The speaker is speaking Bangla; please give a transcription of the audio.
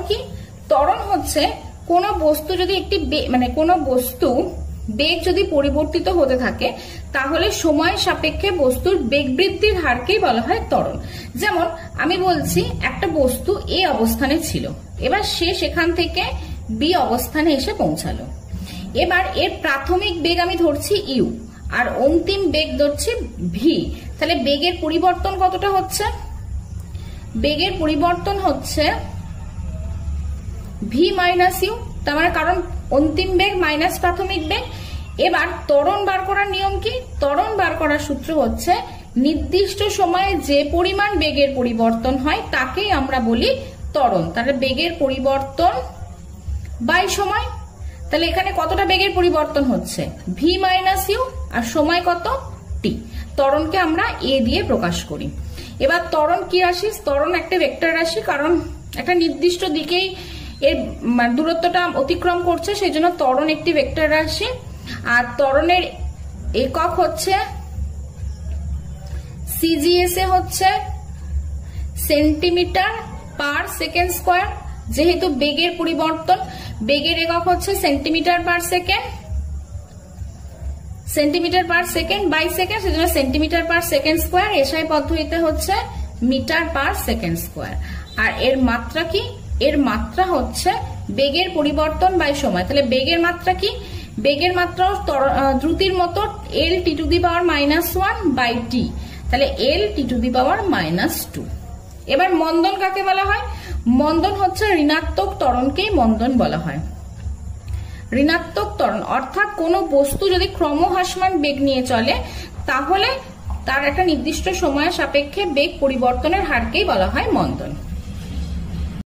কি? ত্বরণ হচ্ছে কোনো বস্তু যদি একটি কোনো বস্তু বেগ যদি পরিবর্তিত হতে থাকে তাহলে সময় সাপেক্ষে বস্তুর বেগ বৃদ্ধির হারকেই বলা হয় ত্বরণ। যেমন আমি বলছি একটা বস্তু এ অবস্থানে ছিল, এবার সে সেখান থেকে বি অবস্থানে এসে পৌঁছালো। এবার এর প্রাথমিক বেগ আমি ধরছি ইউ আর অন্তিম বেগ ধরছি ভি। তাহলে বেগের পরিবর্তন কতটা হচ্ছে? বেগের পরিবর্তন হচ্ছে ভি মাইনাস ইউ, তার মানে কারণ অন্তিম বেগ মাইনাস প্রাথমিক বেগ। এবার ত্বরণ বার করার নিয়ম কি? ত্বরণ বার করার সূত্র হচ্ছে নির্দিষ্ট সময়ে যে পরিমাণ বেগের পরিবর্তন হয় তাকেই আমরা বলি ত্বরণ। তাহলে বেগের পরিবর্তন বাই সময়। তাহলে এখানে কতটা বেগের পরিবর্তন হচ্ছে? ভি মাইনাস ইউ, আর সময় কত? টি। ত্বরণকে আমরা এ দিয়ে প্রকাশ করি। এবার ত্বরণ কি রাশি? ত্বরণ একটা ভেক্টর রাশি, কারণ একটা নির্দিষ্ট দিকেই এর দূরত্বটা অতিক্রম করছে, সেই জন্য ত্বরণ একটি ভেক্টর রাশি। আর ত্বরণের একক হচ্ছে সিজিএসএ হচ্ছে সেন্টিমিটার পার সেকেন্ড স্কোয়ার। যেহেতু বেগের পরিবর্তন, বেগের একক হচ্ছে centimetre per second, centimetre per second by second, সেজন্য centimetre per second square. SI পদ্ধতিতে হচ্ছে মিটার পার সেকেন্ড স্কোয়ার। আর এর মাত্রা কি? এর মাত্রা হচ্ছে বেগের পরিবর্তন বাই সময়। তাহলে বেগের মাত্রা কি? বেগের মাত্রা দ্রুতির মতো এল টি to the power -1 by T. তাহলে এল টি টু দি পাওয়ার -2। এবার মন্দন কাকে বলা হয়? মন্দন হচ্ছে ঋণাত্মক ত্বরণকেই মন্দন বলা হয়। ঋণাত্মক ত্বরণ অর্থাৎ কোনো বস্তু যদি ক্রমহ্রাসমান বেগ নিয়ে চলে তাহলে তার একটা নির্দিষ্ট সময়ের সাপেক্ষে বেগ পরিবর্তনের হারকেই বলা হয় মন্দন।